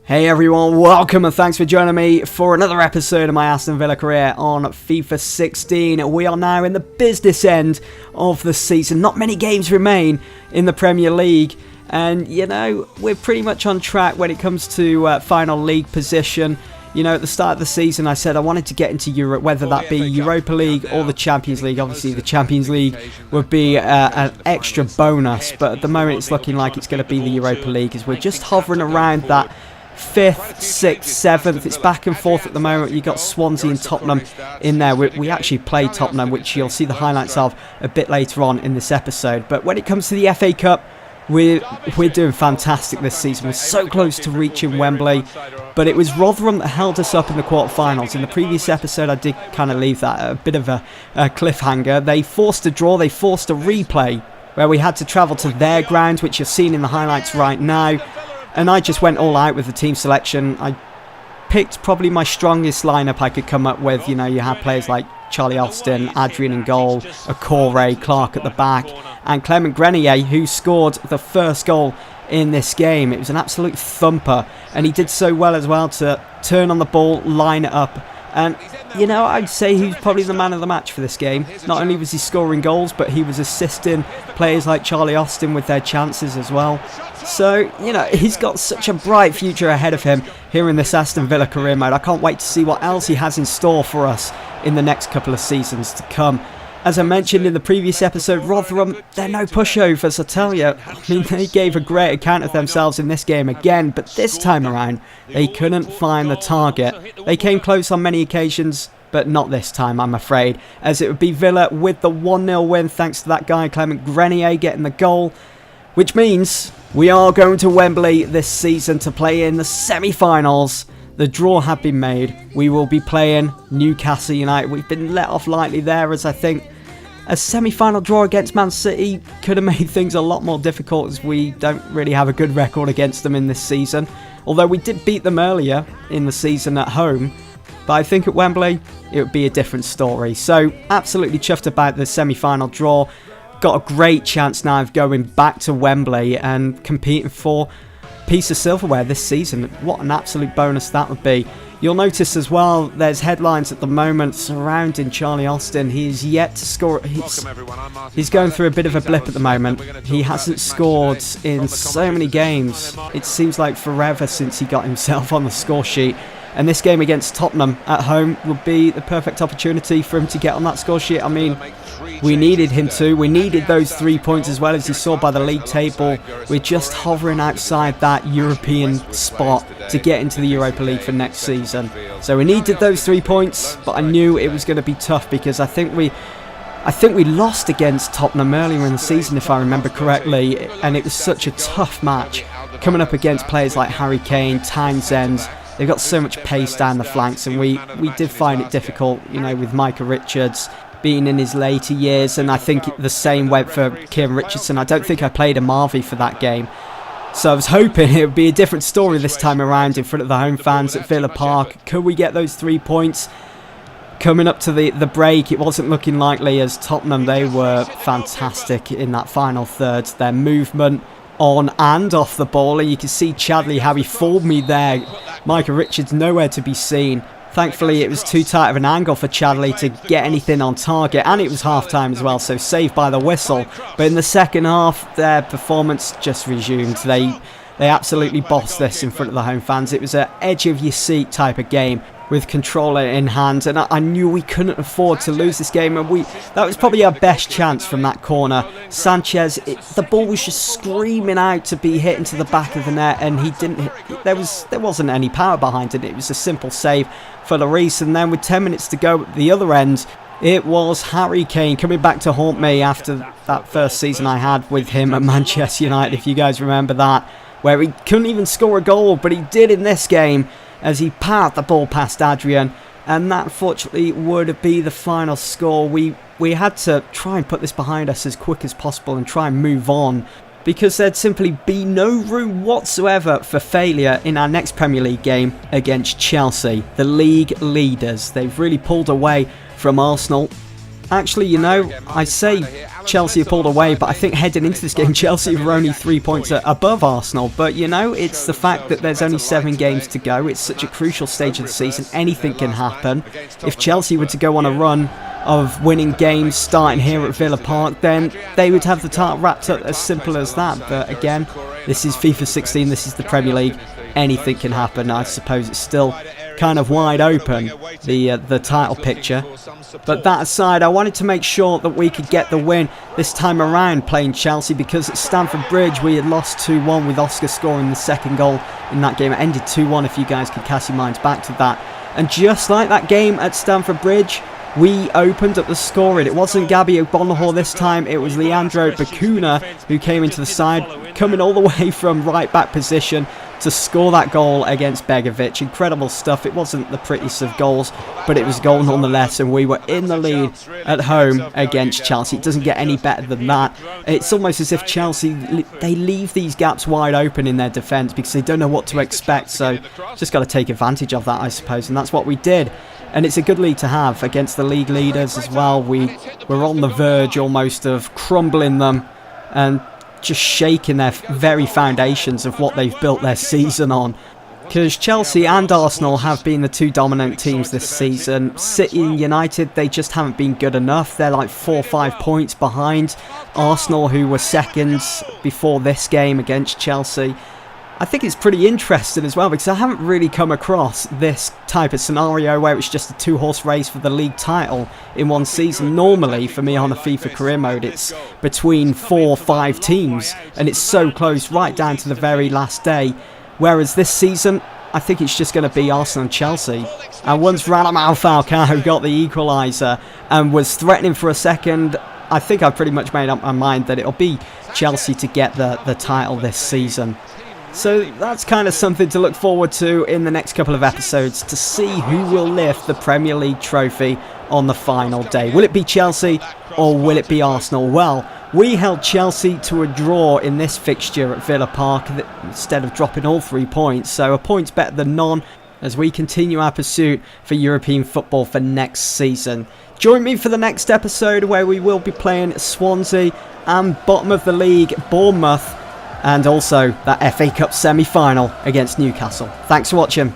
Hey everyone, welcome and thanks for joining me for another episode of my Aston Villa career on FIFA 16. We are now in the business end of the season. Not many games remain in the Premier League. And, you know, we're pretty much on track when it comes to final league position. You know, at the start of the season, I said I wanted to get into Europe, whether that be Europa League or the Champions League. Obviously, the Champions League would be an extra bonus. But at the moment, it's looking like it's going to be the Europa League as we're just hovering around that 5th, 6th, 7th. It's back and forth at the moment. You've got Swansea and Tottenham in there. We actually played Tottenham, which you'll see the highlights of a bit later on in this episode. But when it comes to the FA Cup, we're doing fantastic this season. We're so close to reaching Wembley, but it was Rotherham that held us up in the quarterfinals. In the previous episode, I did kind of leave that a bit of a cliffhanger. They forced a draw, they forced a replay, where we had to travel to their ground, which you're seeing in the highlights right now. And I just went all out with the team selection. I picked probably my strongest lineup I could come up with. You know, you had players like Charlie Austin, Adrian in goal, Akore, Clark at the back, and Clement Grenier, who scored the first goal in this game. It was an absolute thumper, and he did so well as well to turn on the ball, line it up. And, you know, I'd say he was probably the man of the match for this game. Not only was he scoring goals, but he was assisting players like Charlie Austin with their chances as well. So, you know, he's got such a bright future ahead of him here in this Aston Villa career mode. I can't wait to see what else he has in store for us in the next couple of seasons to come. As I mentioned in the previous episode, Rotherham, they're no pushovers, I tell you. I mean, they gave a great account of themselves in this game again, but this time around, they couldn't find the target. They came close on many occasions, but not this time, I'm afraid, as it would be Villa with the 1-0 win, thanks to that guy, Clement Grenier, getting the goal, which means we are going to Wembley this season to play in the semi-finals. The draw had been made. We will be playing Newcastle United. We've been let off lightly there, as I think a semi-final draw against Man City could have made things a lot more difficult, as we don't really have a good record against them in this season. Although we did beat them earlier in the season at home. But I think at Wembley, it would be a different story. So, absolutely chuffed about the semi-final draw. Got a great chance now of going back to Wembley and competing for piece of silverware this season. What an absolute bonus that would be. You'll notice as well there's headlines at the moment surrounding Charlie Austin. He is yet to score. He's going through a bit of a blip at the moment. He hasn't scored in so many games. It seems like forever since he got himself on the score sheet. And this game against Tottenham at home would be the perfect opportunity for him to get on that score sheet. I mean, we needed him to. We needed those 3 points as well, as you saw by the league table. We're just hovering outside that European spot to get into the Europa League for next season. So we needed those 3 points, but I knew it was going to be tough because I think we lost against Tottenham earlier in the season, if I remember correctly, and it was such a tough match coming up against players like Harry Kane, Townsend. They've got so much pace down the flanks, and we did find it difficult, you know, with Micah Richards being in his later years, and I think the same went for Kieran Richardson. I don't think I played a Marvy for that game. So I was hoping it would be a different story this time around in front of the home fans at Villa Park. Could we get those 3 points? Coming up to the break, it wasn't looking likely, as Tottenham, they were fantastic in that final third. Their movement on and off the ball, and you can see Chadley, how he fooled me there. Micah Richards nowhere to be seen. Thankfully, it was too tight of an angle for Chadley to get anything on target, and it was half-time as well, so saved by the whistle. But in the second half, their performance just resumed. They absolutely bossed this in front of the home fans. It was an edge-of-your-seat type of game, with controller in hand, and I knew we couldn't afford to lose this game, and that was probably our best chance from that corner. Sanchez, the ball was just screaming out to be hit into the back of the net, and he didn't hit. There wasn't any power behind it. It was a simple save for Lloris, and then with 10 minutes to go at the other end, it was Harry Kane coming back to haunt me after that first season I had with him at Manchester United, if you guys remember that, where he couldn't even score a goal, but he did in this game, as he powered the ball past Adrian, and that unfortunately would be the final score. We had to try and put this behind us as quick as possible and try and move on, because there'd simply be no room whatsoever for failure in our next Premier League game against Chelsea, the league leaders. They've really pulled away from Arsenal. Actually, you know, I say Chelsea pulled away, but I think heading into this game, Chelsea were only 3 points above Arsenal. But, you know, it's the fact that there's only 7 games to go. It's such a crucial stage of the season. Anything can happen. If Chelsea were to go on a run of winning games starting here at Villa Park, then they would have the title wrapped up as simple as that. But again, this is FIFA 16, this is the Premier League. Anything can happen. I suppose it's still kind of wide open, the title picture. But that aside, I wanted to make sure that we could get the win this time around playing Chelsea, because at Stamford Bridge we had lost 2-1 with Oscar scoring the second goal in that game. It ended 2-1 if you guys could cast your minds back to that. And just like that game at Stamford Bridge, we opened up the scoring. It wasn't Gabby Ogbonnahor this time, it was Leandro Bacuna who came into the side, coming all the way from right back position to score that goal against Begovic. Incredible stuff. It wasn't the prettiest of goals, but it was a goal nonetheless, and we were in the lead at home against Chelsea. It doesn't get any better than that. It's almost as if Chelsea, they leave these gaps wide open in their defence because they don't know what to expect, so just got to take advantage of that, I suppose, and that's what we did. And it's a good lead to have against the league leaders as well. We're on the verge almost of crumbling them and just shaking their very foundations of what they've built their season on. Because Chelsea and Arsenal have been the two dominant teams this season. City and United, they just haven't been good enough. They're like 4 or 5 points behind Arsenal, who were seconds before this game against Chelsea. I think it's pretty interesting as well, because I haven't really come across this type of scenario where it's just a 2-horse race for the league title in one season. Normally, for me on a FIFA career mode, it's between 4 or 5 teams, and it's so close right down to the very last day. Whereas this season, I think it's just going to be Arsenal and Chelsea. And once Radamel Falcao got the equaliser and was threatening for a second, I think I've pretty much made up my mind that it'll be Chelsea to get the title this season. So that's kind of something to look forward to in the next couple of episodes, to see who will lift the Premier League trophy on the final day. Will it be Chelsea or will it be Arsenal? Well, we held Chelsea to a draw in this fixture at Villa Park instead of dropping all 3 points, so a point's better than none as we continue our pursuit for European football for next season. Join me for the next episode where we will be playing Swansea and bottom of the league Bournemouth, and also that FA Cup semi-final against Newcastle. Thanks for watching.